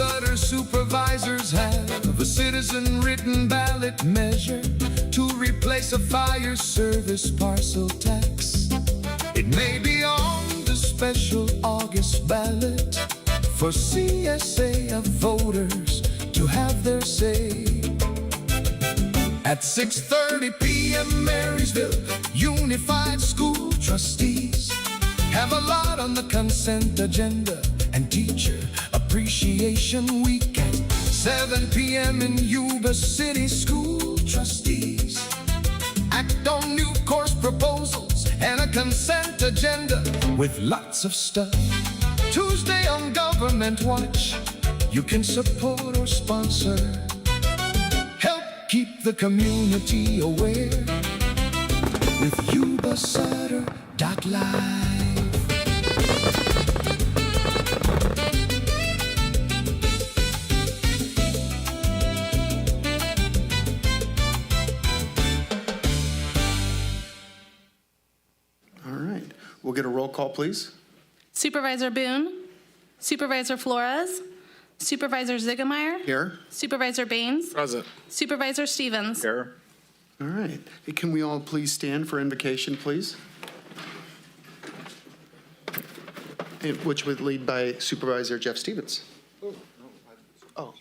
Yuba-Sutter supervisors have a citizen-written ballot measure to replace a fire service parcel tax. It may be on the special August ballot for CSA of voters to have their say. At 6:30 p.m. Marysville Unified School Trustees have a lot on the consent agenda and Teacher Appreciation Weekend. 7 p.m. in Yuba City School Trustees act on new course proposals and a consent agenda with lots of stuff. Tuesday on Government Watch, you can support or sponsor. Help keep the community aware with Yuba-Sutter.LIVE. All right, we'll get a roll call, please. Supervisor Boone, Supervisor Flores, Supervisor Ziegemeyer, Here. Supervisor Baines, Present. Supervisor Stevens. Here. All right. Hey, can we all please stand for invocation, please? Which would lead by Supervisor Jeff Stevens. Oh.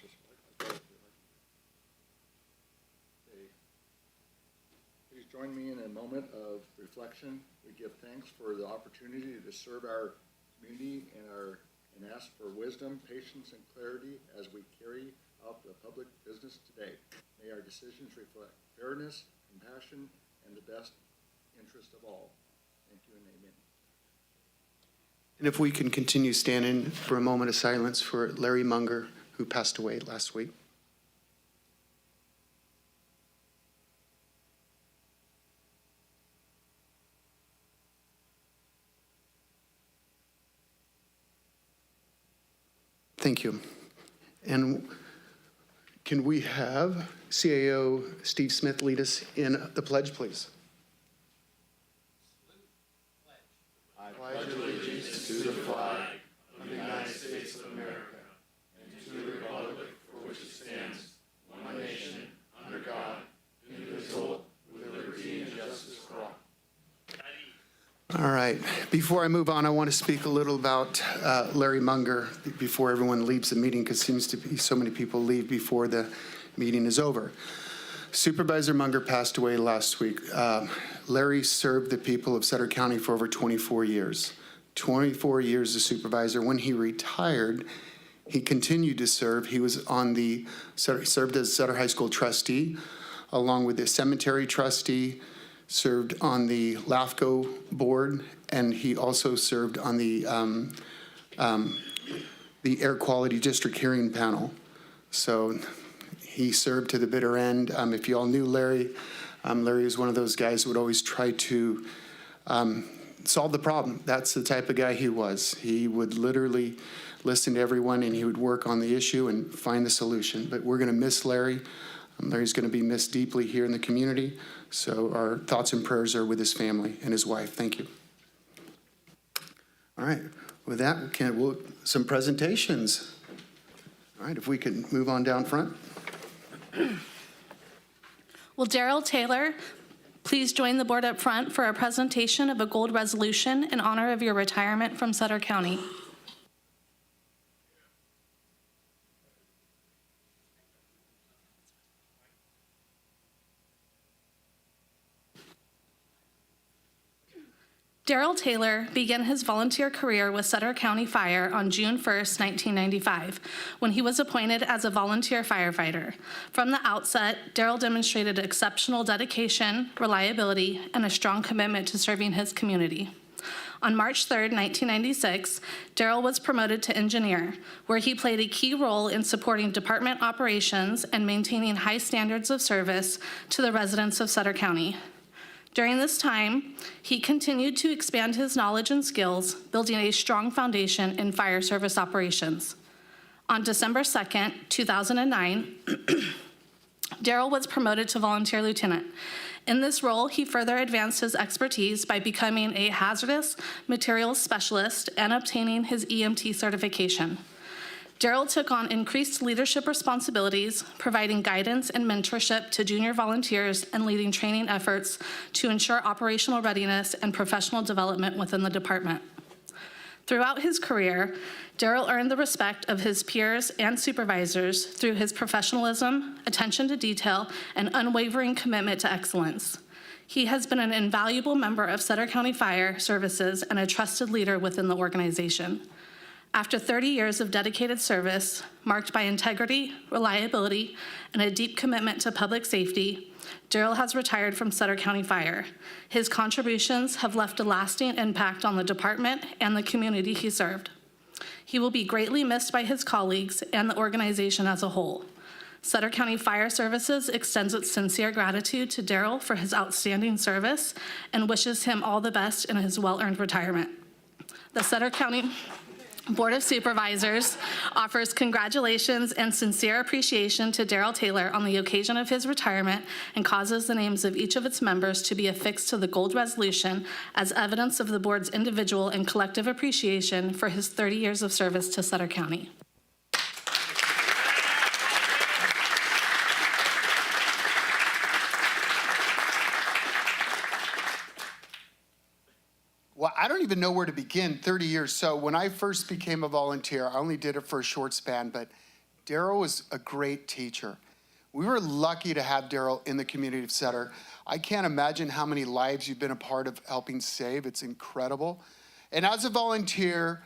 Please join me in a moment of reflection. We give thanks for the opportunity to serve our community and ask for wisdom, patience, and clarity as we carry out the public business today. May our decisions reflect fairness, compassion, and the best interest of all. Thank you and amen. And if we can continue standing for a moment of silence for Larry Munger, who passed away last week. Thank you. And can we have CAO Steve Smith lead us in the pledge, please? I pledge allegiance to the flag of the United States of America and to the republic for which it stands, one nation, under God, indivisible, with liberty and justice for all. All right. Before I move on, I want to speak a little about Larry Munger before everyone leaves the meeting, because it seems to be so many people leave before the meeting is over. Supervisor Munger passed away last week. Larry served the people of Sutter County for over 24 years. 24 years as supervisor. When he retired, he continued to serve. He was served as Sutter High School trustee, along with the cemetery trustee, served on the LAFCO board, and he also served on the Air Quality District Hearing Panel. So he served to the bitter end. If you all knew Larry, Larry was one of those guys who would always try to solve the problem. That's the type of guy he was. He would literally listen to everyone, and he would work on the issue and find the solution. But we're going to miss Larry. Larry's going to be missed deeply here in the community. So our thoughts and prayers are with his family and his wife. Thank you. All right. With that, some presentations. All right, if we could move on down front. Will Daryl Taylor please join the board up front for a presentation of a gold resolution in honor of your retirement from Sutter County? Daryl Taylor began his volunteer career with Sutter County Fire on June 1st, 1995, when he was appointed as a volunteer firefighter. From the outset, Daryl demonstrated exceptional dedication, reliability, and a strong commitment to serving his community. On March 3rd, 1996, Daryl was promoted to engineer, where he played a key role in supporting department operations and maintaining high standards of service to the residents of Sutter County. During this time, he continued to expand his knowledge and skills, building a strong foundation in fire service operations. On December 2nd, 2009, Daryl was promoted to volunteer lieutenant. In this role, he further advanced his expertise by becoming a hazardous materials specialist and obtaining his EMT certification. Daryl took on increased leadership responsibilities, providing guidance and mentorship to junior volunteers and leading training efforts to ensure operational readiness and professional development within the department. Throughout his career, Daryl earned the respect of his peers and supervisors through his professionalism, attention to detail, and unwavering commitment to excellence. He has been an invaluable member of Sutter County Fire Services and a trusted leader within the organization. After 30 years of dedicated service, marked by integrity, reliability, and a deep commitment to public safety, Daryl has retired from Sutter County Fire. His contributions have left a lasting impact on the department and the community he served. He will be greatly missed by his colleagues and the organization as a whole. Sutter County Fire Services extends its sincere gratitude to Daryl for his outstanding service and wishes him all the best in his well-earned retirement. The Sutter County Board of Supervisors offers congratulations and sincere appreciation to Daryl Taylor on the occasion of his retirement and causes the names of each of its members to be affixed to the gold resolution as evidence of the board's individual and collective appreciation for his 30 years of service to Sutter County. Well, I don't even know where to begin, 30 years. So when I first became a volunteer, I only did it for a short span, but Daryl was a great teacher. We were lucky to have Daryl in the community of Sutter. I can't imagine how many lives you've been a part of helping save. It's incredible. And as a volunteer,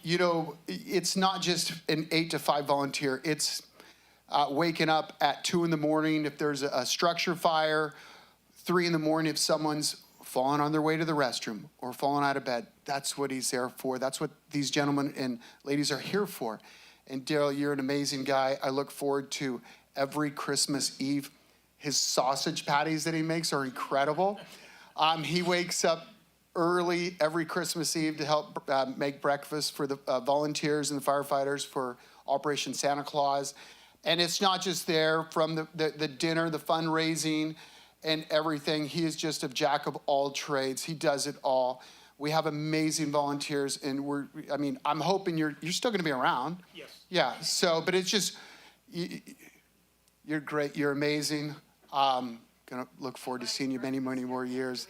you know, it's not just an 8 to 5 volunteer. It's waking up at 2 in the morning if there's a structure fire, 3 in the morning if someone's falling on their way to the restroom or falling out of bed. That's what he's there for. That's what these gentlemen and ladies are here for. And Daryl, you're an amazing guy. I look forward to every Christmas Eve. His sausage patties that he makes are incredible. He wakes up early every Christmas Eve to help make breakfast for the volunteers and the firefighters for Operation Santa Claus. And it's not just there from the dinner, the fundraising, and everything. He is just a jack of all trades. He does it all. We have amazing volunteers, and I'm hoping you're still gonna be around. Yes. Yeah, so, but it's just, you're great, you're amazing. Gonna look forward to seeing you many, many more years.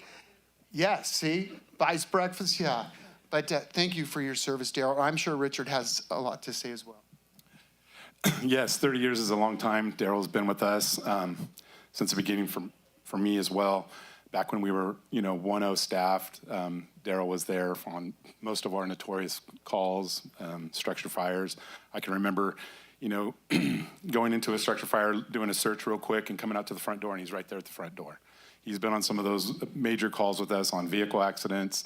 Yeah, see, buys breakfast, yeah. But thank you for your service, Daryl. I'm sure Richard has a lot to say as well. Yes, 30 years is a long time. Daryl's been with us since the beginning for me as well. Back when we were, 1-0 staffed, Daryl was there on most of our notorious calls, structure fires. I can remember, going into a structure fire, doing a search real quick and coming out to the front door, and he's right there at the front door. He's been on some of those major calls with us on vehicle accidents.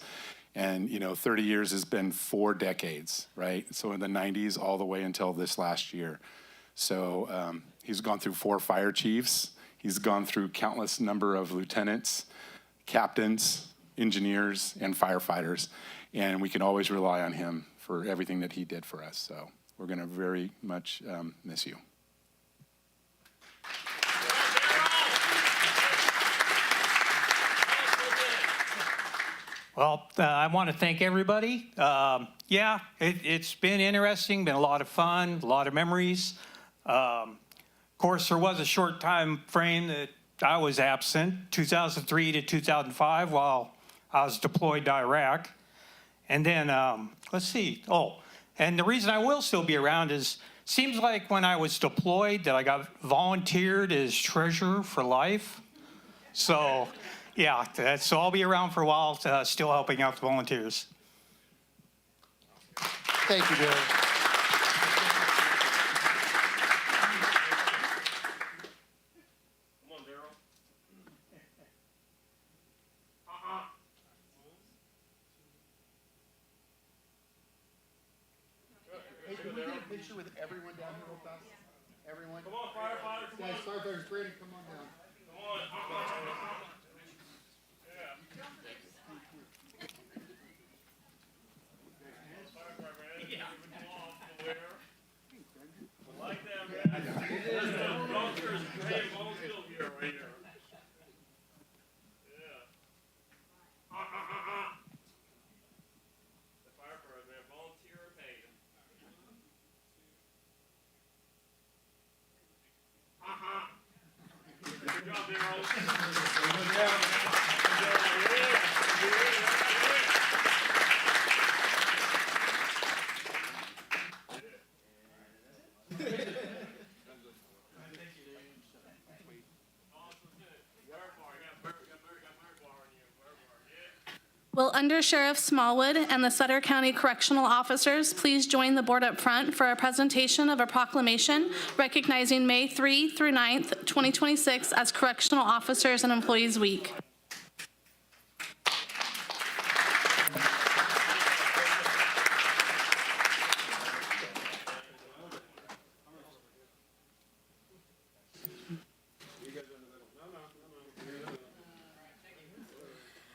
And, 30 years has been 4 decades, right? So in the 90s all the way until this last year. So he's gone through 4 fire chiefs. He's gone through countless number of lieutenants, captains, engineers, and firefighters. And we can always rely on him for everything that he did for us. So we're going to very much miss you. Well, I want to thank everybody. Yeah, it's been interesting, been a lot of fun, a lot of memories. Of course, there was a short time frame that I was absent, 2003 to 2005, while I was deployed to Iraq. And then, let's see. Oh, and the reason I will still be around is, seems like when I was deployed that I got volunteered as treasurer for life. So, yeah, so I'll be around for a while, still helping out the volunteers. Thank you, Daryl. Picture with everyone down here real fast. Everyone. Come on, firefighters. Guys, firefighters, Brandon, come on down. Come on. Yeah. Like that, man. Vultures, hey, Vulture here, right here. Yeah. The firefighter, man, volunteer or paid. Will Under Sheriff Smallwood and the Sutter County Correctional Officers please join the board up front for a presentation of a proclamation recognizing May 3 through 9th, 2026 as Correctional Officers and Employees Week.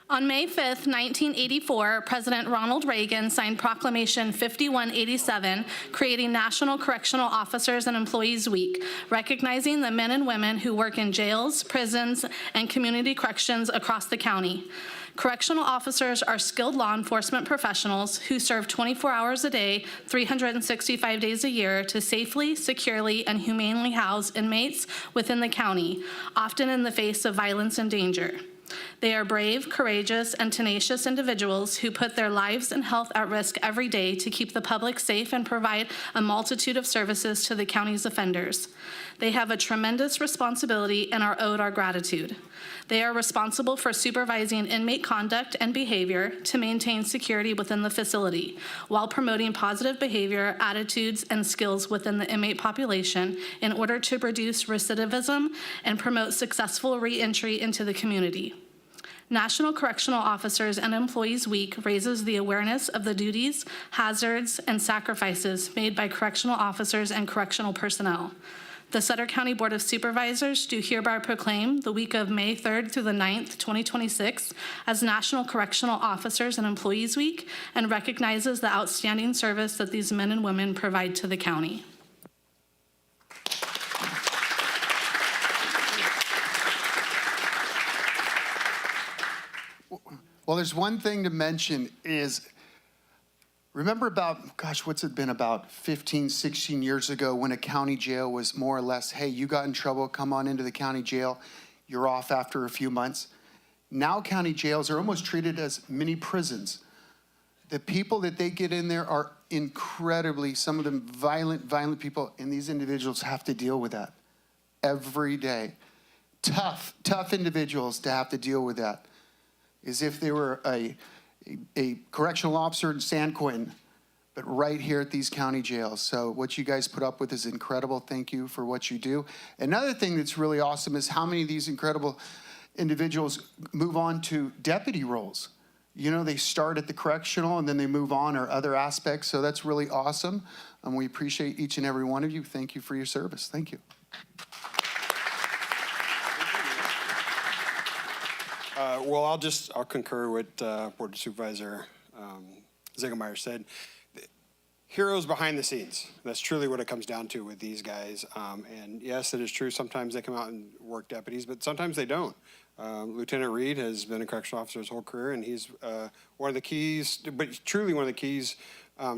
On May 5th, 1984, President Ronald Reagan signed Proclamation 5187, creating National Correctional Officers and Employees Week, recognizing the men and women who work in jails, prisons, and community corrections across the county. Correctional officers are skilled law enforcement professionals who serve 24 hours a day, 365 days a year to safely, securely, and humanely house inmates within the county, often in the face of violence and danger. They are brave, courageous, and tenacious individuals who put their lives and health at risk every day to keep the public safe and provide a multitude of services to the county's offenders. They have a tremendous responsibility and are owed our gratitude. They are responsible for supervising inmate conduct and behavior to maintain security within the facility, while promoting positive behavior, attitudes, and skills within the inmate population in order to reduce recidivism and promote successful re-entry into the community. National Correctional Officers and Employees Week raises the awareness of the duties, hazards, and sacrifices made by correctional officers and correctional personnel. The Sutter County Board of Supervisors do hereby proclaim the week of May 3rd through the 9th, 2026 as National Correctional Officers and Employees Week and recognizes the outstanding service that these men and women provide to the county. Well, there's one thing to mention is, remember about, gosh, what's it been, about 15, 16 years ago when a county jail was more or less, hey, you got in trouble, come on into the county jail, you're off after a few months. Now county jails are almost treated as mini prisons. The people that they get in there are incredibly, some of them violent people, and these individuals have to deal with that every day. Tough individuals to have to deal with that. As if they were a correctional officer in San Quentin, but right here at these county jails. So what you guys put up with is incredible. Thank you for what you do. Another thing that's really awesome is how many of these incredible individuals move on to deputy roles. You know, they start at the correctional and then they move on or other aspects. So that's really awesome. And we appreciate each and every one of you. Thank you for your service. Thank you. Well, I'll concur with Board Supervisor Ziegelmeyer said. Heroes behind the scenes. That's truly what it comes down to with these guys. And yes, it is true. Sometimes they come out and work deputies, but sometimes they don't. Lieutenant Reed has been a correctional officer his whole career, and he's one of the keys, but truly one of the keys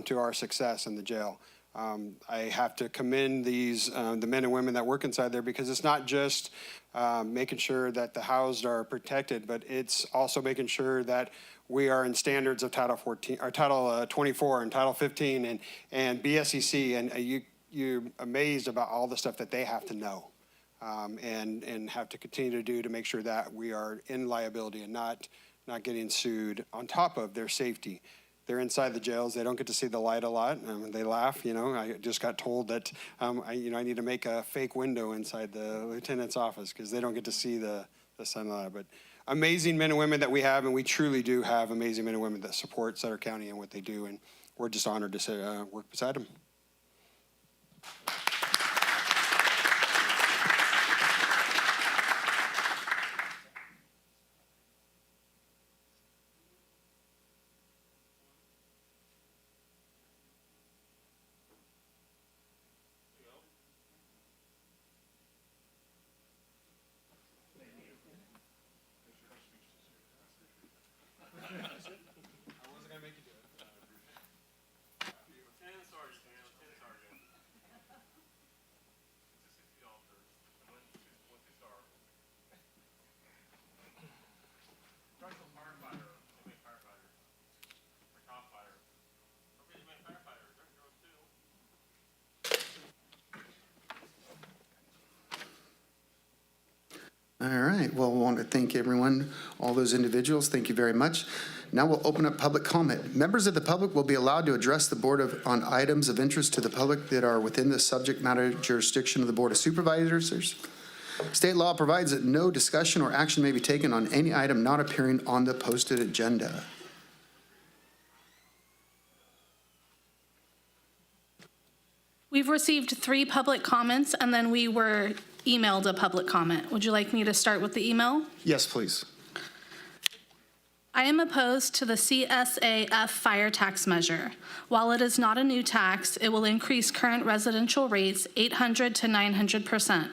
to our success in the jail. I have to commend these, the men and women that work inside there, because it's not just making sure that the housed are protected, but it's also making sure that we are in standards of Title 14, or Title 24 and Title 15 and BSEC, and you're amazed about all the stuff that they have to know and have to continue to do to make sure that we are in liability and not getting sued on top of their safety. They're inside the jails. They don't get to see the light a lot. They laugh, you know. I just got told that, I need to make a fake window inside the lieutenant's office because they don't get to see the sunlight. But amazing men and women that we have, and we truly do have amazing men and women that support Sutter County and what they do, and we're just honored to work beside them. Well, I want to thank everyone, all those individuals. Thank you very much. Now we'll open up public comment. Members of the public will be allowed to address the board on items of interest to the public that are within the subject matter jurisdiction of the Board of Supervisors. State law provides that no discussion or action may be taken on any item not appearing on the posted agenda. We've received 3 public comments, and then we were emailed a public comment. Would you like me to start with the email? Yes, please. I am opposed to the CSAF fire tax measure. While it is not a new tax, it will increase current residential rates 800 to 900%.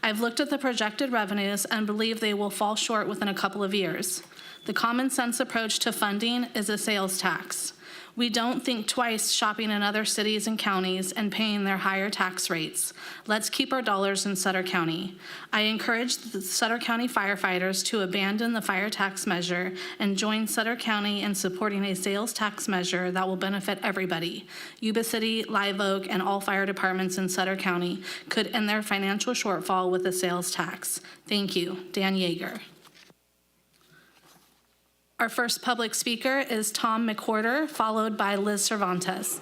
I've looked at the projected revenues and believe they will fall short within a couple of years. The common sense approach to funding is a sales tax. We don't think twice shopping in other cities and counties and paying their higher tax rates. Let's keep our dollars in Sutter County. I encourage the Sutter County firefighters to abandon the fire tax measure and join Sutter County in supporting a sales tax measure that will benefit everybody. Yuba-Sutter, Live Oak, and all fire departments in Sutter County could end their financial shortfall with a sales tax. Thank you. Dan Yeager. Our first public speaker is Tom McWhorter, followed by Liz Cervantes.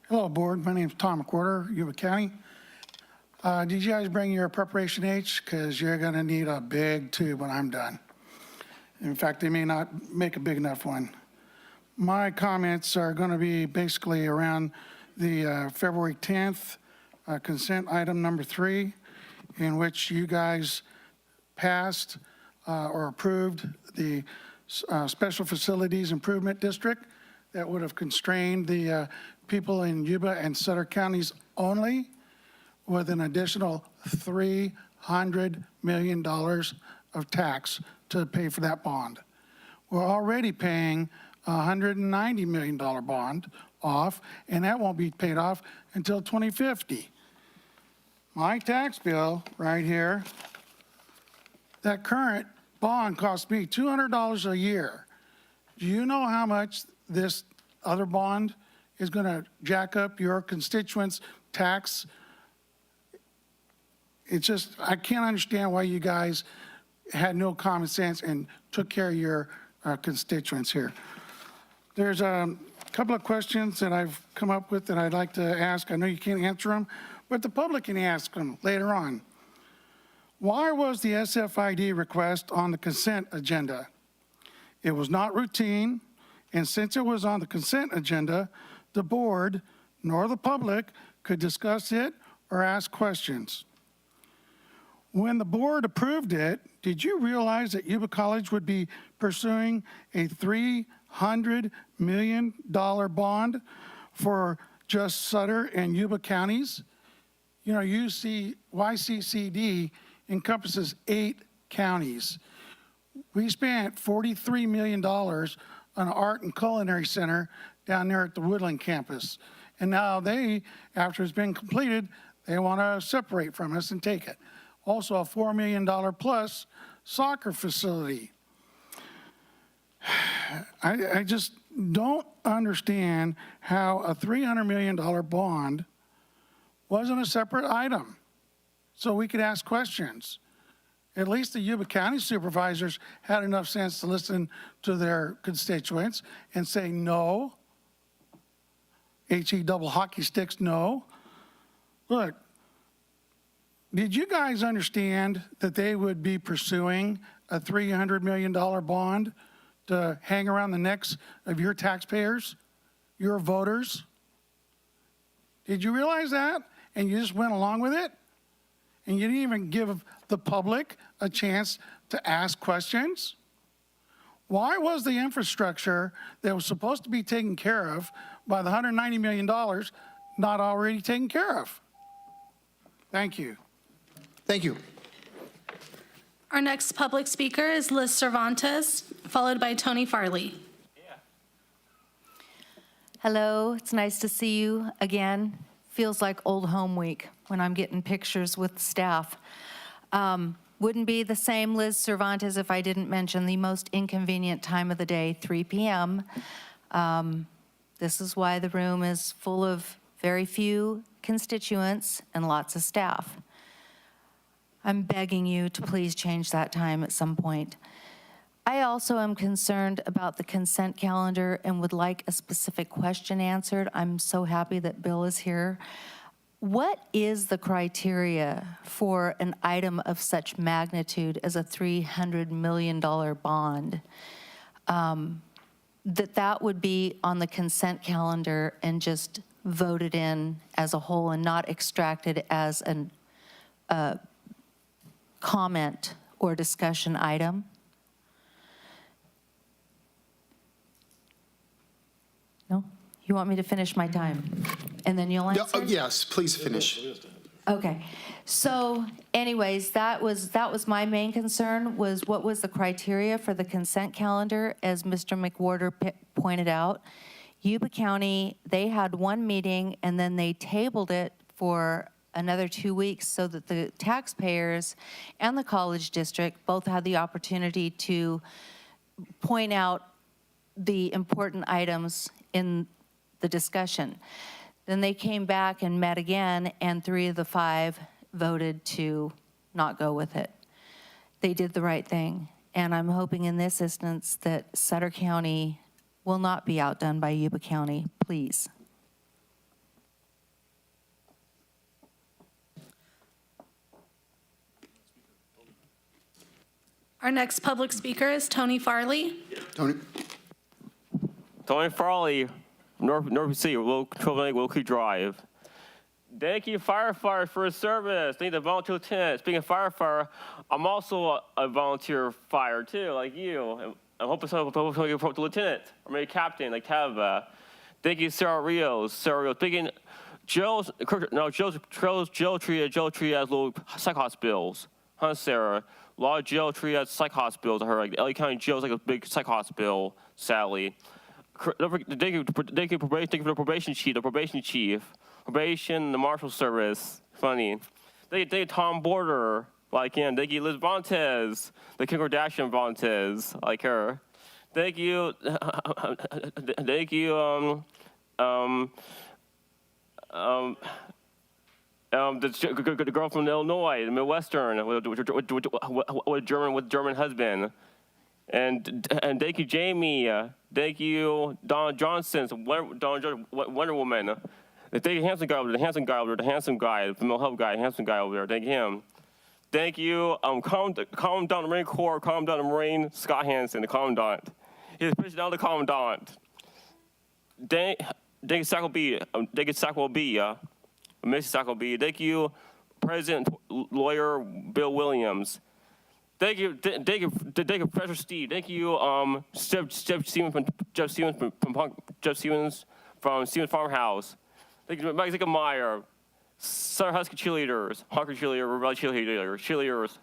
Hello, board. My name is Tom McWhorter, Yuba County. Did you guys bring your preparation H? Because you're going to need a big tube when I'm done. In fact, they may not make a big enough one. My comments are going to be basically around the February 10th consent item number 3, in which you guys passed or approved the Special Facilities Improvement District that would have constrained the people in Yuba and Sutter counties only with an additional $300 million of tax to pay for that bond. We're already paying a $190 million bond off, and that won't be paid off until 2050. My tax bill right here, that current bond costs me $200 a year. Do you know how much this other bond is going to jack up your constituents' tax? It's just, I can't understand why you guys had no common sense and took care of your constituents here. There's a couple of questions that I've come up with that I'd like to ask. I know you can't answer them, but the public can ask them later on. Why was the SFID request on the consent agenda? It was not routine, and since it was on the consent agenda, the board nor the public could discuss it or ask questions. When the board approved it, did you realize that Yuba College would be pursuing a $300 million bond for just Sutter and Yuba counties? You know, YCCD encompasses 8 counties. We spent $43 million on an art and culinary center down there at the Woodland campus. And now they, after it's been completed, they want to separate from us and take it. Also a $4 million plus soccer facility. I just don't understand how a $300 million bond wasn't a separate item so we could ask questions. At least the Yuba County supervisors had enough sense to listen to their constituents and say no. HE double hockey sticks, no. Look, did you guys understand that they would be pursuing a $300 million bond to hang around the necks of your taxpayers, your voters? Did you realize that? And you just went along with it? And you didn't even give the public a chance to ask questions? Why was the infrastructure that was supposed to be taken care of by the $190 million not already taken care of? Thank you. Thank you. Our next public speaker is Liz Cervantes, followed by Tony Farley. Hello, it's nice to see you again. Feels like old home week when I'm getting pictures with staff. Wouldn't be the same Liz Cervantes if I didn't mention the most inconvenient time of the day, 3 p.m. This is why the room is full of very few constituents and lots of staff. I'm begging you to please change that time at some point. I also am concerned about the consent calendar and would like a specific question answered. I'm so happy that Bill is here. What is the criteria for an item of such magnitude as a $300 million bond? That would be on the consent calendar and just voted in as a whole and not extracted as a comment or discussion item? No? You want me to finish my time? And then you'll answer? Yes, please finish. Okay. So anyways, that was my main concern, was what was the criteria for the consent calendar, as Mr. McWhorter pointed out. Yuba County, they had one meeting and then they tabled it for another 2 weeks so that the taxpayers and the college district both had the opportunity to point out the important items in the discussion. Then they came back and met again, and 3 of the 5 voted to not go with it. They did the right thing, and I'm hoping in this instance that Sutter County will not be outdone by Yuba County, please. Our next public speaker is Tony Farley. Tony? Tony Farley, North City, Will Creek Drive. Thank you, firefighters, for your service. Thank you, the volunteer lieutenant. Speaking of firefighter, I'm also a volunteer fire too, like you. I hope it's not the lieutenant or maybe captain, like Tava. Thank you, Sarah Rios. Speaking, Joe Trias little psych hospitals. Huh, Sarah? A lot of Joe Trias psych hospitals. I heard like LA County Jail's like a big psych hospital, sadly. Thank you for the probation chief. Probation, the marshal service. Funny. Thank you, Tom Border, like him. Thank you, Liz Vontes, the Kim Kardashian Vontes, like her. Thank you, thank you, the girl from Illinois, the Midwestern, with German husband. And thank you, Jamie. Thank you, Don Johnson, Wonder Woman. Thank you, the handsome guy over there, the handsome guy, the mental health guy, handsome guy over there. Thank him. Thank you, Commandant the Marine Corps, Commandant the Marine, Scott Hansen, the Commandant. He's pushing down the Commandant. Thank you, Sackle B, Mrs. Sackle B. Thank you, President Lawyer Bill Williams. Thank you, Professor Steve. Thank you, Jeff Stevens from Stevens Farmhouse. Thank you, Mike Meyer, Sutter Husky cheerleaders, Hawker cheerleader, Rebel cheerleaders.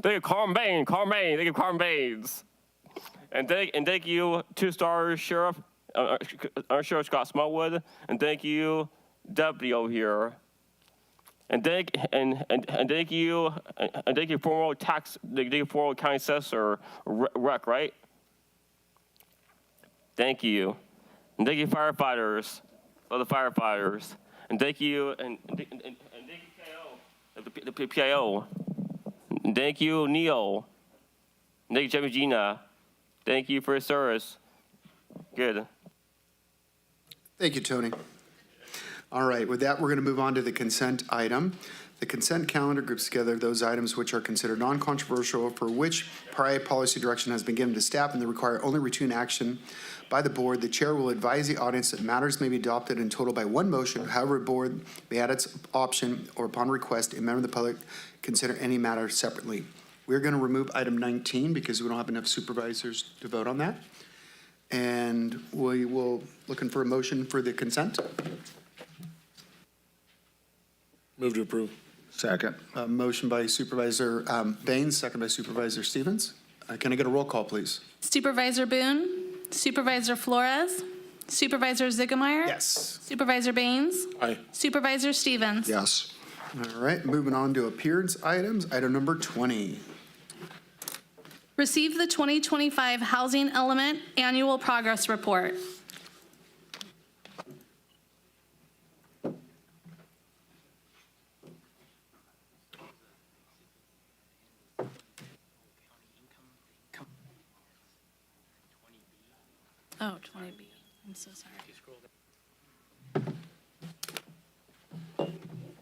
Thank you, Carmen Bain. Thank you, Carmen Baines. And thank you, 2-star Sheriff, Sheriff Scott Smallwood. And thank you, Deputy over here. And thank you, former county assessor, Rec, right? Thank you. And thank you, firefighters, all the firefighters. And thank you, and thank you, the PIO. And thank you, Neil. And thank you, Jimmy Gina. Thank you for your service. Good. Thank you, Tony. All right, with that, we're going to move on to the consent item. The consent calendar groups together those items which are considered non-controversial, for which prior policy direction has been given to staff and they require only routine action by the board. The chair will advise the audience that matters may be adopted in total by one motion. However, the board may at its option or upon request, a member of the public consider any matter separately. We're going to remove item 19 because we don't have enough supervisors to vote on that. And we will looking for a motion for the consent. Move to approve. Second. Motion by Supervisor Baines, second by Supervisor Stevens. Can I get a roll call, please? Supervisor Boone, Supervisor Flores, Supervisor Ziegemeier. Yes. Supervisor Baines. Aye. Supervisor Stevens. Yes. All right, moving on to appearance items. Item number 20. Receive the 2025 Housing Element Annual Progress Report. Oh, 20B. I'm so sorry.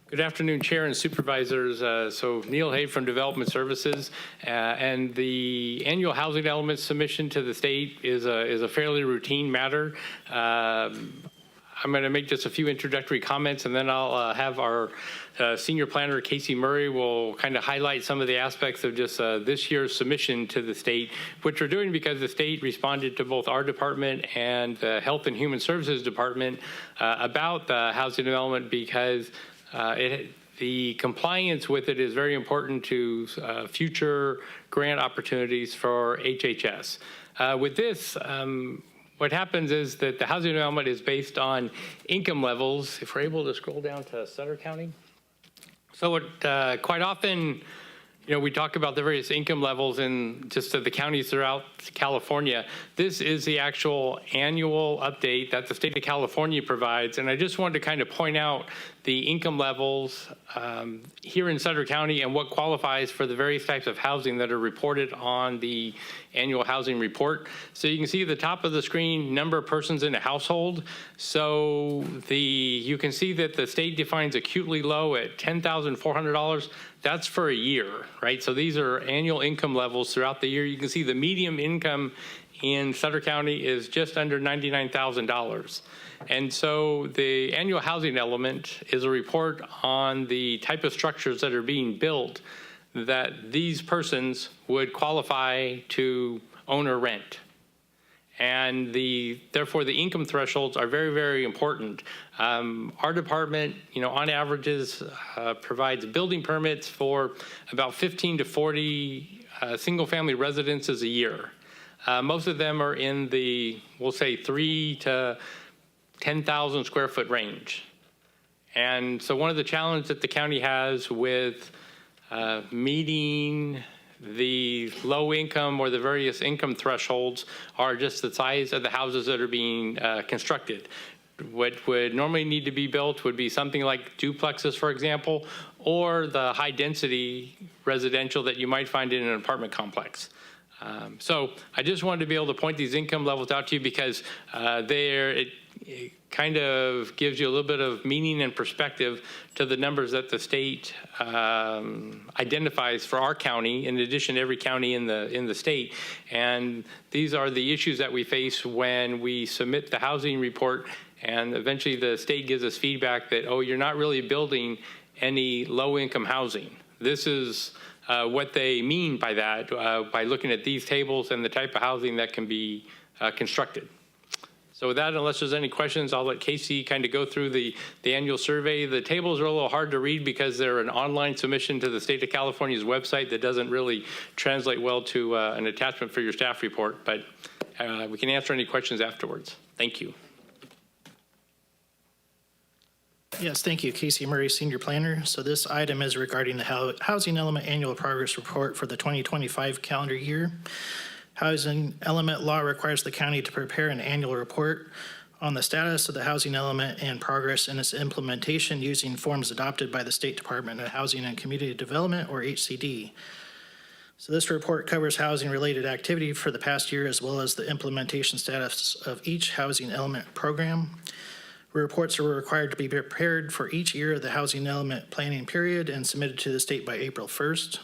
Good afternoon, Chair and Supervisors. So Neil Hay from Development Services, and the annual housing element submission to the state is a fairly routine matter. I'm going to make just a few introductory comments, and then I'll have our senior planner, Casey Murray, will kind of highlight some of the aspects of just this year's submission to the state, which we're doing because the state responded to both our department and the Health and Human Services Department about the housing development, because the compliance with it is very important to future grant opportunities for HHS. With this, what happens is that the housing development is based on income levels. If we're able to scroll down to Sutter County. So quite often, we talk about the various income levels in just the counties throughout California. This is the actual annual update that the state of California provides. And I just wanted to kind of point out the income levels here in Sutter County and what qualifies for the various types of housing that are reported on the annual housing report. So you can see at the top of the screen, number of persons in a household. So you can see that the state defines acutely low at $10,400. That's for a year, right? So these are annual income levels throughout the year. You can see the median income in Sutter County is just under $99,000. And so the annual housing element is a report on the type of structures that are being built that these persons would qualify to own or rent. And therefore the income thresholds are very, very important. Our department, on averages provides building permits for about 15 to 40 single-family residences a year. Most of them are in the, we'll say, 3 to 10,000 square foot range. And so one of the challenges that the county has with meeting the low income or the various income thresholds are just the size of the houses that are being constructed. What would normally need to be built would be something like duplexes, for example, or the high density residential that you might find in an apartment complex. So I just wanted to be able to point these income levels out to you because it kind of gives you a little bit of meaning and perspective to the numbers that the state identifies for our county, in addition to every county in the state. And these are the issues that we face when we submit the housing report, and eventually the state gives us feedback that, oh, you're not really building any low-income housing. This is what they mean by that, by looking at these tables and the type of housing that can be constructed. So with that, unless there's any questions, I'll let Casey kind of go through the annual survey. The tables are a little hard to read because they're an online submission to the state of California's website that doesn't really translate well to an attachment for your staff report, but we can answer any questions afterwards. Thank you. Yes, thank you. Casey Murray, Senior Planner. So this item is regarding the Housing Element Annual Progress Report for the 2025 calendar year. Housing Element Law requires the county to prepare an annual report on the status of the housing element and progress in its implementation using forms adopted by the State Department of Housing and Community Development, or HCD. So this report covers housing-related activity for the past year as well as the implementation status of each housing element program. Reports are required to be prepared for each year of the housing element planning period and submitted to the state by April 1st.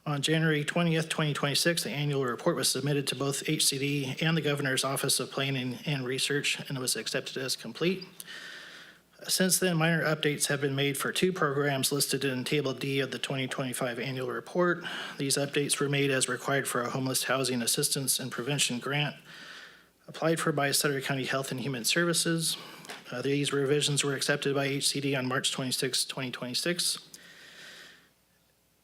On January 20th, 2026, the annual report was submitted to both HCD and the Governor's Office of Planning and Research, and it was accepted as complete. Since then, minor updates have been made for 2 programs listed in Table D of the 2025 annual report. These updates were made as required for a homeless housing assistance and prevention grant applied for by Sutter County Health and Human Services. These revisions were accepted by HCD on March 26, 2026.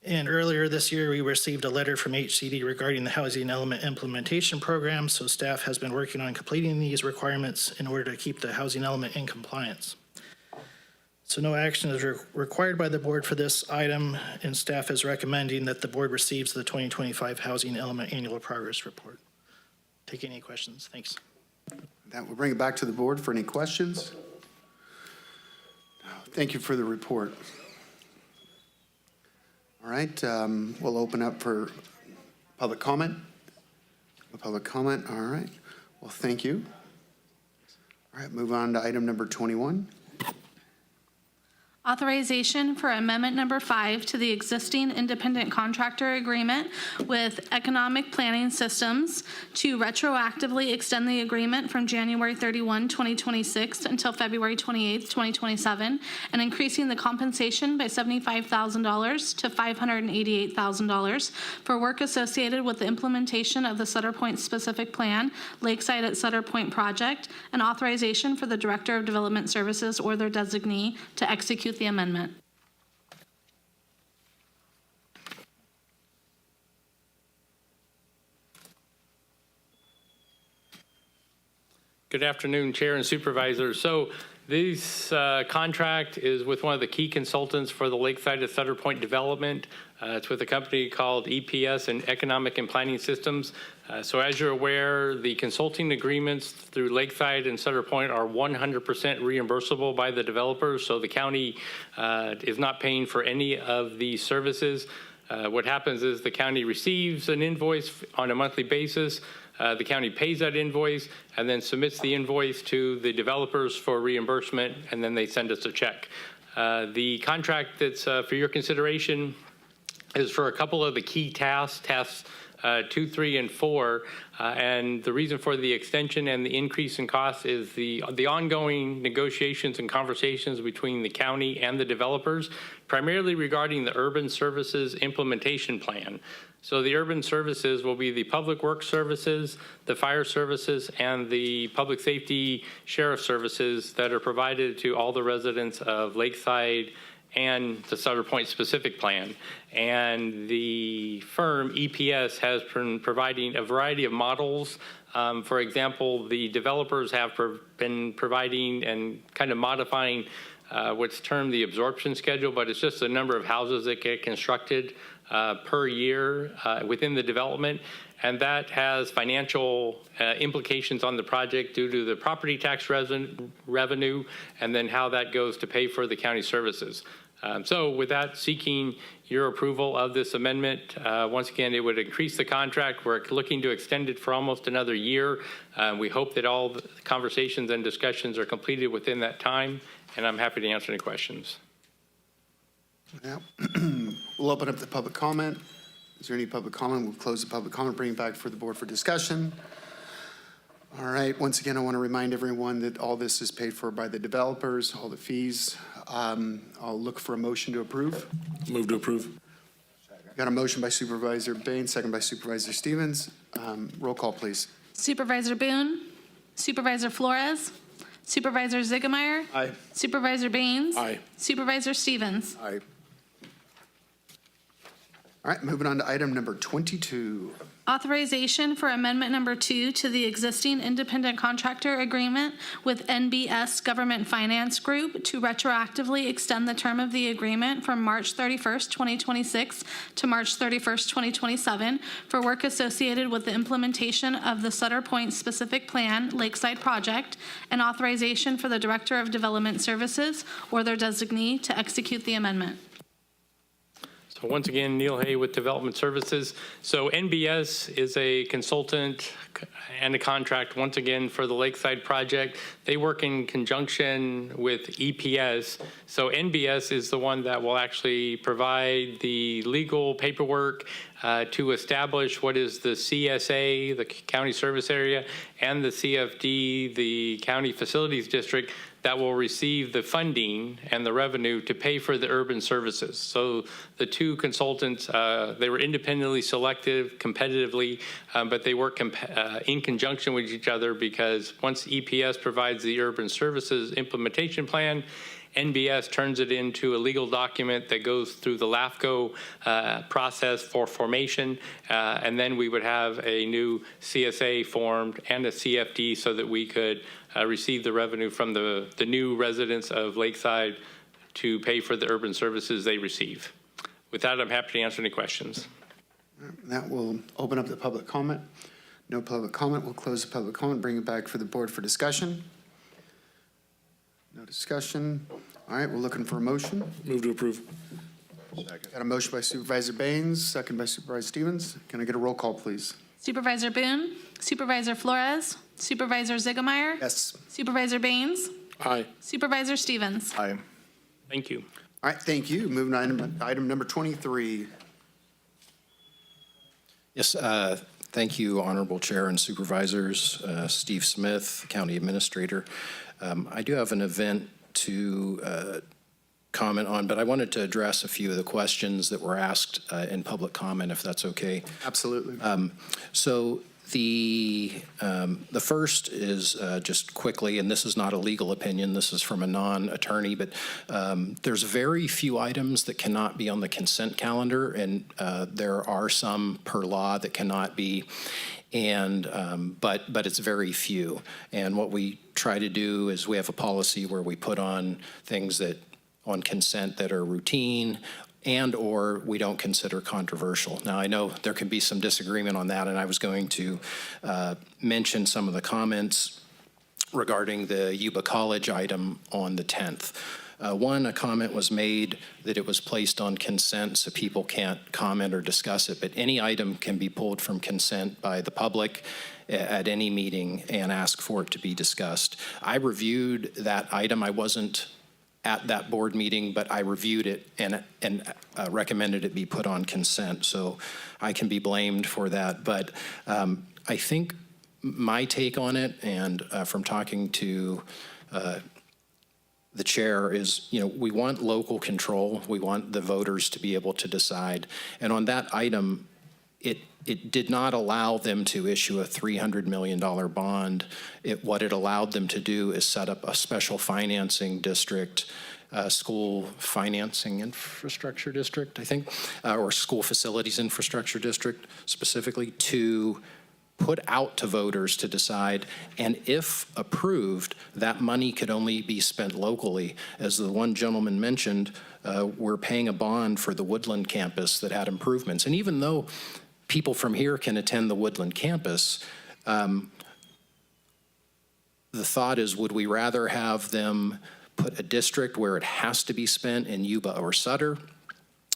And earlier this year, we received a letter from HCD regarding the Housing Element Implementation Program, so staff has been working on completing these requirements in order to keep the housing element in compliance. So no action is required by the board for this item, and staff is recommending that the board receives the 2025 Housing Element Annual Progress Report. Take any questions. Thanks. That will bring it back to the board for any questions. Thank you for the report. All right, we'll open up for public comment. All right. Well, thank you. All right, move on to item number 21. Authorization for Amendment Number 5 to the existing independent contractor agreement with Economic Planning Systems to retroactively extend the agreement from January 31, 2026 until February 28, 2027, and increasing the compensation by $75,000 to $588,000 for work associated with the implementation of the Sutter Point Specific Plan, Lakeside at Sutter Point project, and authorization for the Director of Development Services or their designee to execute the amendment. Good afternoon, Chair and Supervisors. So this contract is with one of the key consultants for the Lakeside at Sutter Point development. It's with a company called EPS and Economic and Planning Systems. So as you're aware, the consulting agreements through Lakeside and Sutter Point are 100% reimbursable by the developers. So the county is not paying for any of these services. What happens is the county receives an invoice on a monthly basis. The county pays that invoice and then submits the invoice to the developers for reimbursement, and then they send us a check. The contract that's for your consideration is for a couple of the key tasks 2, 3, and 4. And the reason for the extension and the increase in cost is the ongoing negotiations and conversations between the county and the developers, primarily regarding the urban services implementation plan. So the urban services will be the public works services, the fire services, and the public safety sheriff services that are provided to all the residents of Lakeside and the Sutter Point specific plan. And the firm EPS has been providing a variety of models. For example, the developers have been providing and kind of modifying what's termed the absorption schedule, but it's just the number of houses that get constructed per year within the development. And that has financial implications on the project due to the property tax revenue and then how that goes to pay for the county services. So with that, seeking your approval of this amendment, once again, it would increase the contract. We're looking to extend it for almost another year. We hope that all the conversations and discussions are completed within that time, and I'm happy to answer any questions. Yeah. We'll open up the public comment. Is there any public comment? We'll close the public comment, bring it back for the board for discussion. All right, once again, I want to remind everyone that all this is paid for by the developers, all the fees. I'll look for a motion to approve. Move to approve. Got a motion by Supervisor Bain, second by Supervisor Stevens. Roll call, please. Supervisor Boone, Supervisor Flores, Supervisor Ziegemeier. Aye. Supervisor Baines. Aye. Supervisor Stevens. Aye. All right, moving on to item number 22. Authorization for Amendment Number 2 to the existing independent contractor agreement with NBS Government Finance Group to retroactively extend the term of the agreement from March 31st, 2026 to March 31st, 2027 for work associated with the implementation of the Sutter Point Specific Plan Lakeside project, and authorization for the Director of Development Services or their designee to execute the amendment. So once again, Neil Hay with Development Services. So NBS is a consultant and a contract, once again, for the Lakeside project. They work in conjunction with EPS. So NBS is the one that will actually provide the legal paperwork to establish what is the CSA, the County Service Area, and the CFD, the County Facilities District, that will receive the funding and the revenue to pay for the urban services. So the two consultants, they were independently selected competitively, but they work in conjunction with each other, because once EPS provides the urban services implementation plan, NBS turns it into a legal document that goes through the LAFCO process for formation, and then we would have a new CSA formed and a CFD so that we could receive the revenue from the new residents of Lakeside to pay for the urban services they receive. With that, I'm happy to answer any questions. That will open up the public comment. No public comment. We'll close the public comment, bring it back for the board for discussion. No discussion. All right, we're looking for a motion. Move to approve. Got a motion by Supervisor Baines, second by Supervisor Stevens. Can I get a roll call, please? Supervisor Boone, Supervisor Flores, Supervisor Ziegemeier, Yes. Supervisor Baines, Aye. Supervisor Stevens. Aye. Thank you. All right, thank you. Moving on to item number 23. Yes, thank you, Honorable Chair and Supervisors. Steve Smith, County Administrator. I do have an event to comment on, but I wanted to address a few of the questions that were asked in public comment, if that's okay. Absolutely. So the first is just quickly, and this is not a legal opinion, this is from a non-attorney, but there's very few items that cannot be on the consent calendar, and there are some per law that cannot be, and but it's very few. And what we try to do is we have a policy where we put on things that on consent that are routine and or we don't consider controversial. Now, I know there can be some disagreement on that, and I was going to mention some of the comments regarding the Yuba College item on the 10th. A comment was made that it was placed on consent so people can't comment or discuss it, but any item can be pulled from consent by the public at any meeting and ask for it to be discussed. I reviewed that item. I wasn't at that board meeting, but I reviewed it and recommended it be put on consent. So I can be blamed for that. But I think my take on it, and from talking to the chair, is, we want local control. We want the voters to be able to decide. And on that item, it did not allow them to issue a $300 million bond. What it allowed them to do is set up a special financing district, school financing infrastructure district, I think, or school facilities infrastructure district specifically, to put out to voters to decide. And if approved, that money could only be spent locally. As the one gentleman mentioned, we're paying a bond for the Woodland campus that had improvements. And even though people from here can attend the Woodland campus, the thought is, would we rather have them put a district where it has to be spent in Yuba or Sutter?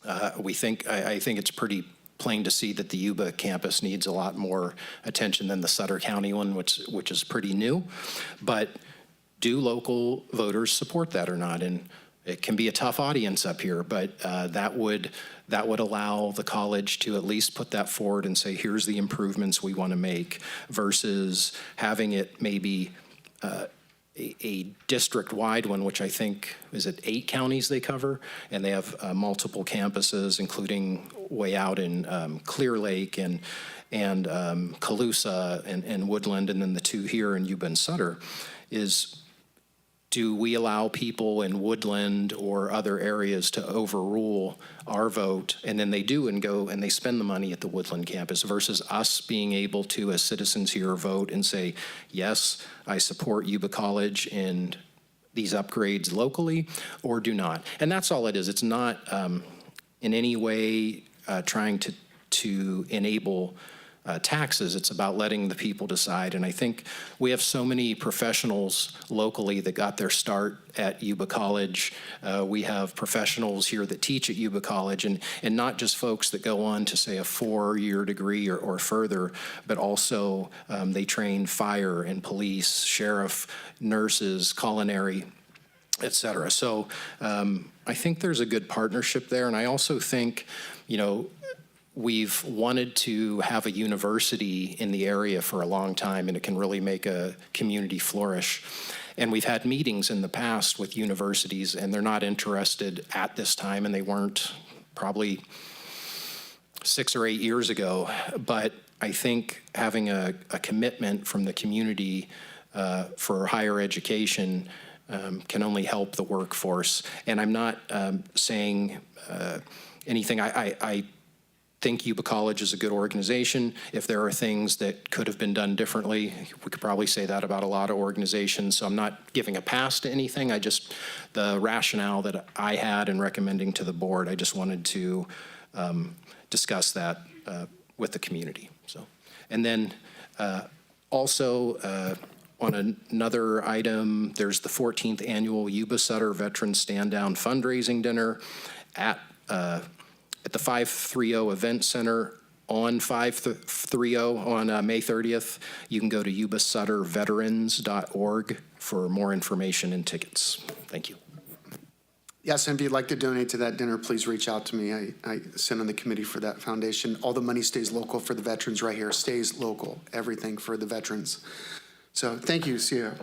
I think it's pretty plain to see that the Yuba campus needs a lot more attention than the Sutter County one, which is pretty new. But do local voters support that or not? And it can be a tough audience up here, but that would allow the college to at least put that forward and say, here's the improvements we want to make, versus having it maybe a district-wide one, which I think, is it 8 counties they cover? And they have multiple campuses, including way out in Clear Lake and Colusa and Woodland, and then the 2 here in Yuba and Sutter. Do we allow people in Woodland or other areas to overrule our vote, and then they do and go and they spend the money at the Woodland campus, versus us being able to, as citizens here, vote and say, yes, I support Yuba College and these upgrades locally, or do not? And that's all it is. It's not in any way trying to enable taxes. It's about letting the people decide. And I think we have so many professionals locally that got their start at Yuba College. We have professionals here that teach at Yuba College, and not just folks that go on to, say, a 4-year degree or further, but also they train fire and police, sheriff, nurses, culinary, et cetera. So I think there's a good partnership there. And I also think, we've wanted to have a university in the area for a long time, and it can really make a community flourish. And we've had meetings in the past with universities, and they're not interested at this time, and they weren't probably 6 or 8 years ago. But I think having a commitment from the community for higher education can only help the workforce. And I'm not saying anything. I think Yuba College is a good organization. If there are things that could have been done differently, we could probably say that about a lot of organizations. So I'm not giving a pass to anything. The rationale that I had in recommending to the board, I just wanted to discuss that with the community. So, and then also on another item, there's the 14th annual Yuba-Sutter Veterans Stand Down fundraising dinner at the 530 Event Center on 530 on May 30th. You can go to Yuba-Sutter.LIVE for more information and tickets. Thank you. Yes, and if you'd like to donate to that dinner, please reach out to me. I sit on the committee for that foundation. All the money stays local for the veterans right here, stays local, everything for the veterans. So thank you, Sierra.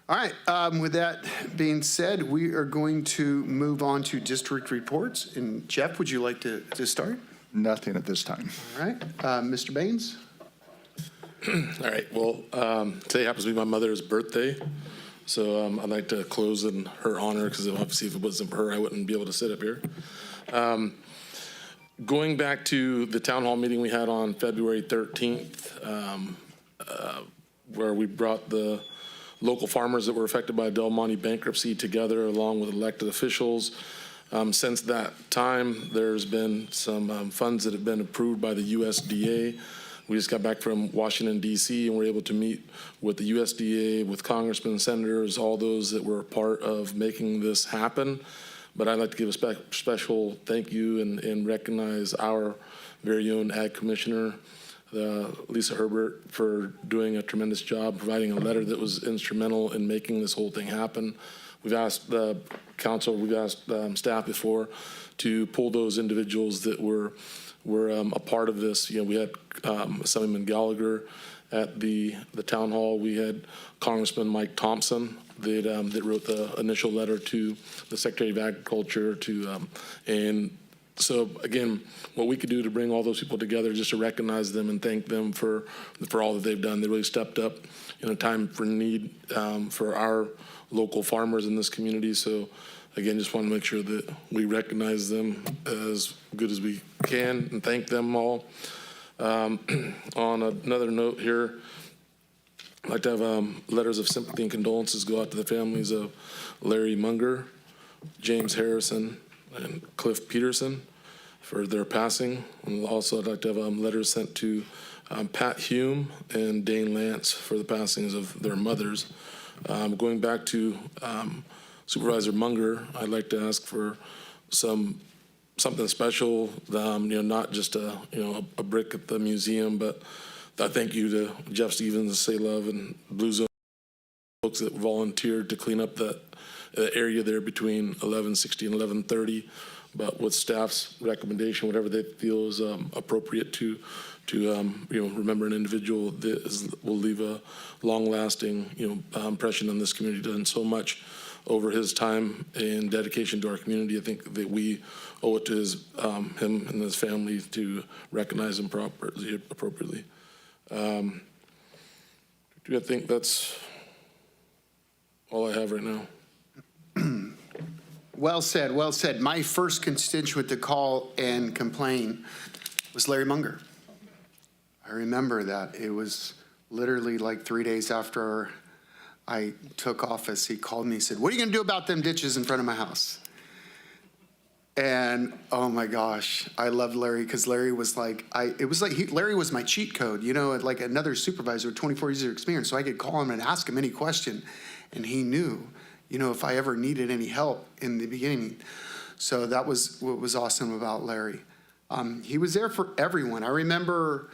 All right, with that being said, we are going to move on to district reports. And Jeff, would you like to start? Nothing at this time. All right, Mr. Baines? All right, well, today happens to be my mother's birthday. So I'd like to close in her honor, because obviously if it wasn't for her, I wouldn't be able to sit up here. Going back to the town hall meeting we had on February 13th, where we brought the local farmers that were affected by Del Monte bankruptcy together along with elected officials. Since that time, there's been some funds that have been approved by the USDA. We just got back from Washington, D.C., and we're able to meet with the USDA, with congressmen, senators, all those that were part of making this happen. But I'd like to give a special thank you and recognize our very own Ag Commissioner, Lisa Herbert, for doing a tremendous job, providing a letter that was instrumental in making this whole thing happen. We've asked the council, we've asked staff before to pull those individuals that were a part of this. You know, we had Assemblyman Gallagher at the town hall. We had Congressman Mike Thompson that wrote the initial letter to the Secretary of Agriculture and so again, what we could do to bring all those people together, just to recognize them and thank them for all that they've done. They really stepped up in a time for need for our local farmers in this community. So again, just want to make sure that we recognize them as good as we can and thank them all. On another note here, I'd like to have letters of sympathy and condolences go out to the families of Larry Munger, James Harrison, and Cliff Peterson for their passing. And also I'd like to have letters sent to Pat Hume and Dane Lance for the passings of their mothers. Going back to Supervisor Munger, I'd like to ask for something special, not just a brick at the museum, but I thank you to Jeff Stevens, Say Love, and Blue Zone folks that volunteered to clean up that area there between 1160 and 1130, but with staff's recommendation, whatever they feel is appropriate to remember an individual that will leave a long-lasting impression on this community. Done so much over his time and dedication to our community. I think that we owe it to him and his family to recognize him appropriately. I think that's all I have right now. Well said, well said. My first constituent to call and complain was Larry Munger. I remember that. It was literally like 3 days after I took office. He called me, he said, "What are you gonna do about them ditches in front of my house?" And oh my gosh, I loved Larry, because Larry was like, Larry was my cheat code, like another supervisor with 24 years of experience. So I could call him and ask him any question, and he knew, if I ever needed any help in the beginning. So that was what was awesome about Larry. He was there for everyone. I remember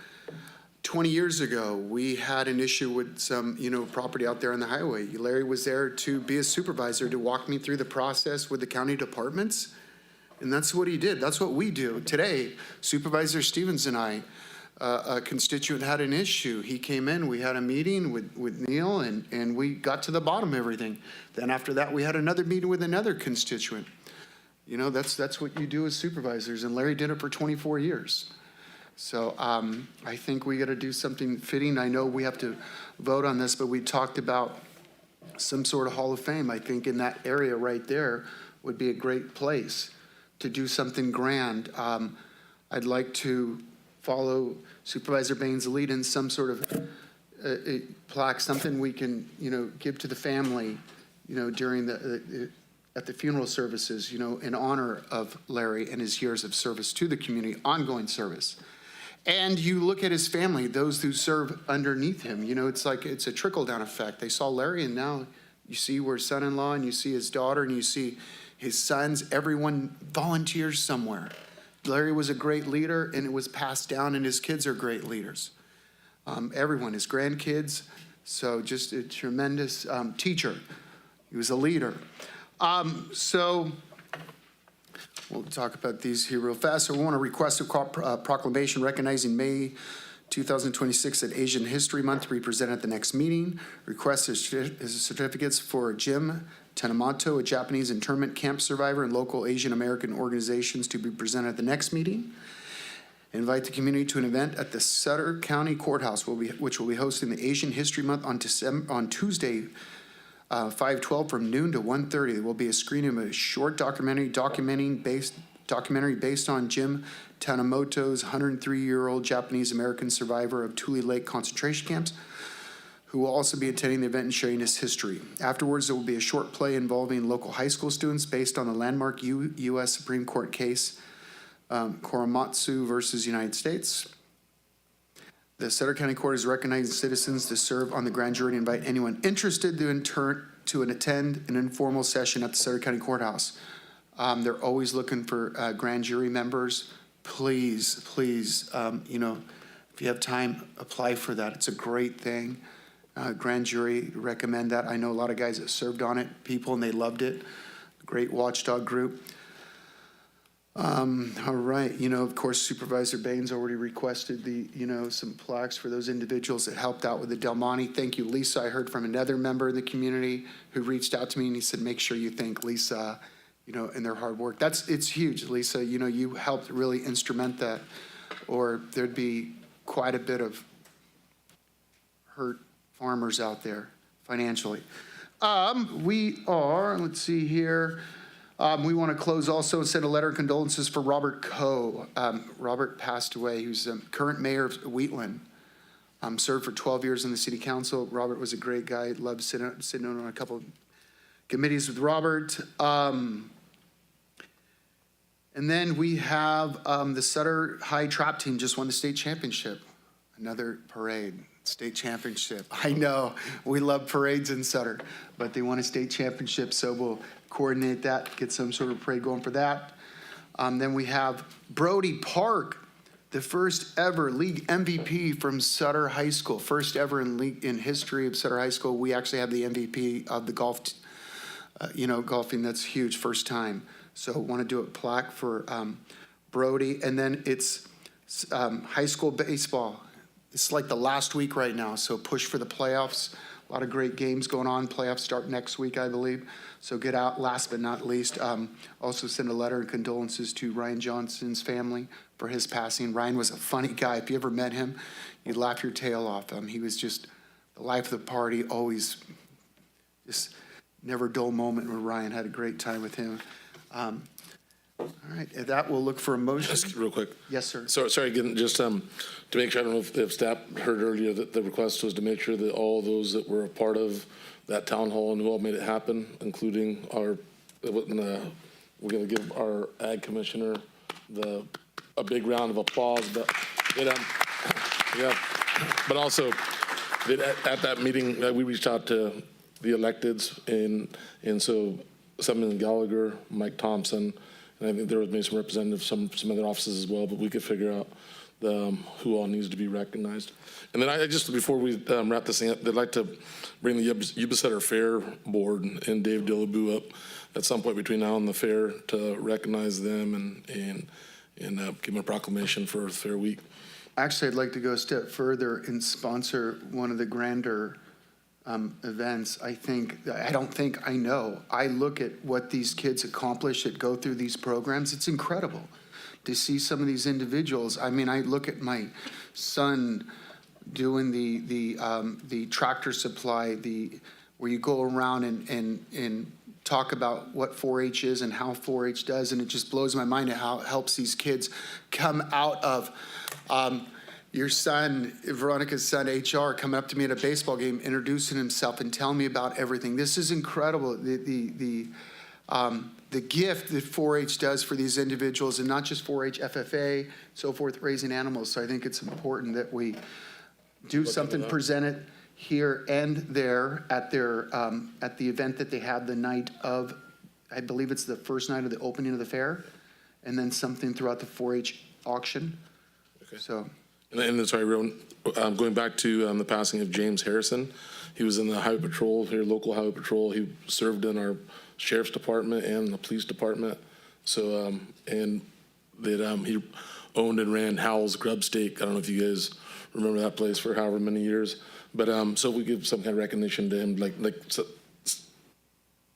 20 years ago, we had an issue with some, property out there on the highway. Larry was there to be a supervisor, to walk me through the process with the county departments. And that's what he did. That's what we do. Today, Supervisor Stevens and I, a constituent had an issue. He came in, we had a meeting with Neil, and we got to the bottom of everything. Then after that, we had another meeting with another constituent. That's what you do as supervisors, and Larry did it for 24 years. So I think we got to do something fitting. I know we have to vote on this, but we talked about some sort of Hall of Fame. I think in that area right there would be a great place to do something grand. I'd like to follow Supervisor Baines' lead in some sort of a plaque, something we can, give to the family, during at the funeral services, in honor of Larry and his years of service to the community, ongoing service. And you look at his family, those who serve underneath him, it's like it's a trickle-down effect. They saw Larry, and now you see where son-in-law, and you see his daughter, and you see his sons. Everyone volunteers somewhere Larry was a great leader, and it was passed down, and his kids are great leaders. Everyone, his grandkids, so just a tremendous teacher. He was a leader. So we'll talk about these here real fast. So we want to request a proclamation recognizing May 2026 at Asian History Month to be presented at the next meeting. Request is certificates for Jim Tanamato, a Japanese internment camp survivor, and local Asian American organizations to be presented at the next meeting. Invite the community to an event at the Sutter County Courthouse, which will be hosting the Asian History Month on Tuesday, 5/12 from noon to 1:30. There will be a screening of a short documentary based on Jim Tanamato's 103-year-old Japanese American survivor of Tule Lake concentration camps, who will also be attending the event and sharing his history. Afterwards, there will be a short play involving local high school students based on the landmark U.S. Supreme Court case, Korematsu versus United States. The Sutter County Court is recognizing citizens to serve on the grand jury and invite anyone interested to attend an informal session at the Sutter County Courthouse. They're always looking for grand jury members. Please, if you have time, apply for that. It's a great thing. Grand jury, recommend that. I know a lot of guys that served on it, and they loved it. Great watchdog group. All right, of course, Supervisor Baines already requested some plaques for those individuals that helped out with the Del Monte. Thank you, Lisa. I heard from another member of the community who reached out to me, and he said, make sure you thank Lisa, in their hard work. It's huge, Lisa. You helped really instrument that, or there'd be quite a bit of hurt farmers out there financially. Let's see here. We want to close also and send a letter of condolences for Robert Coe. Robert passed away. He was the current mayor of Wheatland. Served for 12 years in the city council. Robert was a great guy. Loved sitting on a couple of committees with Robert. And then we have the Sutter High Trap Team just won the state championship. Another parade, state championship. I know, we love parades in Sutter, but they won a state championship, so we'll coordinate that, get some sort of parade going for that. Then we have Brody Park, the first ever league MVP from Sutter High School. First ever in history of Sutter High School. We actually have the MVP of the golfing. That's huge, first time. So want to do a plaque for Brody. And then it's high school baseball. It's like the last week right now, so push for the playoffs. A lot of great games going on. Playoffs start next week, I believe. So get out. Last but not least, also send a letter of condolences to Ryan Johnson's family for his passing. Ryan was a funny guy. If you ever met him, you'd laugh your tail off. He was just the life of the party, always just never a dull moment with Ryan. Had a great time with him. All right, and that will look for a motion. Just real quick. Yes, sir. Sorry again, just to make sure, I don't know if staff heard earlier that the request was to make sure that all those that were a part of that town hall and who all made it happen, including we're going to give our ag commissioner a big round of applause. But but also at that meeting we reached out to the electeds, and so Simon Gallagher, Mike Thompson, and I think there was maybe some representatives, some other offices as well, but we could figure out who all needs to be recognized. And then I just, before we wrap this thing up, I'd like to bring the Yuba-Sutter Fair Board and Dave Dillaboo up at some point between now and the fair to recognize them and give them a proclamation for Fair Week. Actually, I'd like to go a step further and sponsor one of the grander events. I know. I look at what these kids accomplish that go through these programs. It's incredible to see some of these individuals. I mean, I look at my son doing the tractor supply, where you go around and talk about what 4-H is and how 4-H does, and it just blows my mind at how it helps these kids come out of your son, Veronica's son, HR, coming up to me at a baseball game, introducing himself and telling me about everything. This is incredible. The gift that 4-H does for these individuals, and not just 4-H, FFA, so forth, raising animals. So I think it's important that we do something, present it here and there at the event that they have the night of, I believe it's the first night of the opening of the fair. and then something throughout the 4-H auction. Okay. So, And sorry, Rowan, going back to the passing of James Harrison, he was in the Highway Patrol, here, local Highway Patrol. He served in our Sheriff's Department and the Police Department. So, and that he owned and ran Howell's Grub Steak. I don't know if you guys remember that place for however many years. But so we give some kind of recognition to him, like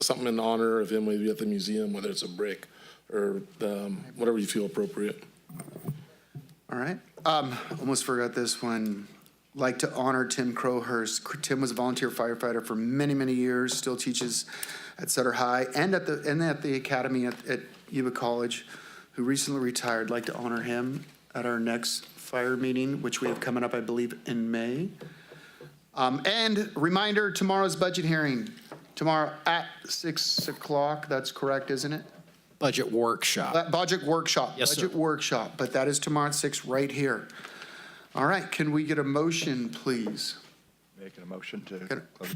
something in honor of him, maybe at the museum, whether it's a brick or whatever you feel appropriate. all right. Almost forgot this one. Like to honor Tim Crowhurst. Tim was a volunteer firefighter for many, many years, still teaches at Sutter High and at the academy at Yuba College, who recently retired. Like to honor him at our next fire meeting, which we have coming up, I believe, in May. And reminder, tomorrow's budget hearing. Tomorrow at 6 o'clock, that's correct, isn't it? Budget workshop. Budget workshop. Yes, sir. Budget workshop, but that is tomorrow at 6 right here. All right, can we get a motion, please? Making a motion to Got it. close.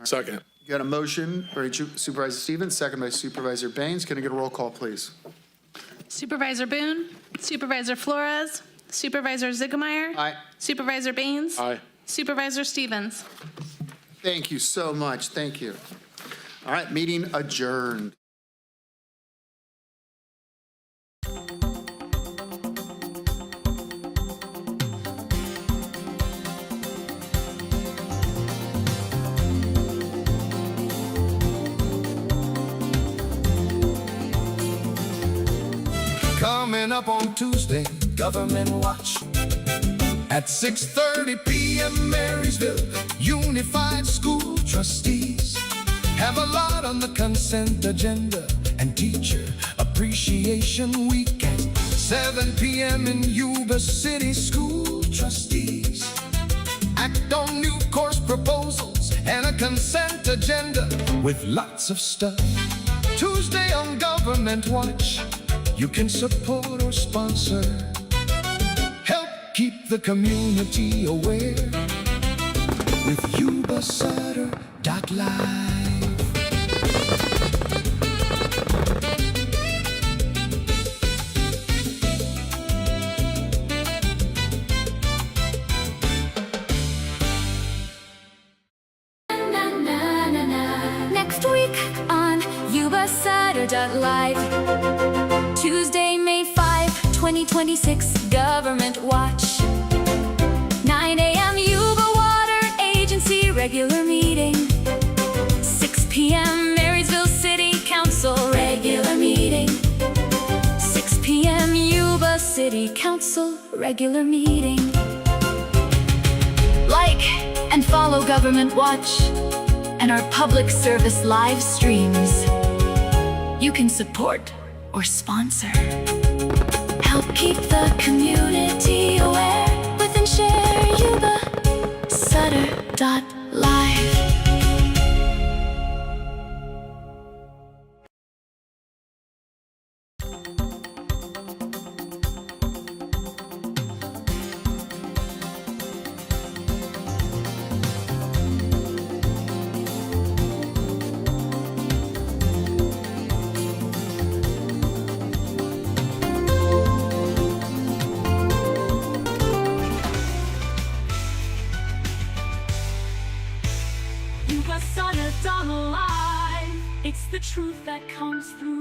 Second. Got a motion by Supervisor Stevens, second by Supervisor Baines. Can I get a roll call, please? Supervisor Boone, Supervisor Flores, Supervisor Ziegemeier. Aye. Supervisor Baines. Aye. Supervisor Stevens. Thank you so much. Thank you. All right, meeting adjourned. Coming up on Tuesday, Government Watch. At 6:30 p.m. Marysville, Unified School Trustees have a lot on the consent agenda, and Teacher Appreciation Week at 7 p.m. in Yuba City School Trustees. Act on new course proposals and a consent agenda with lots of stuff. Tuesday on Government Watch, you can support or sponsor. Help keep the community aware with Yuba-Sutter.LIVE. Next week on Yuba-Sutter.LIVE, Tuesday, May 5, 2026, Government Watch. 9 a.m. Yuba-Water Agency regular meeting. 6 p.m. Marysville City Council regular meeting. 6 p.m. Yuba City Council regular meeting. Like and follow Government Watch and our public service live streams. You can support or sponsor. Help keep the community aware with and share Yuba-Sutter.LIVE. Yuba-Sutter.LIVE. It's the truth that comes through.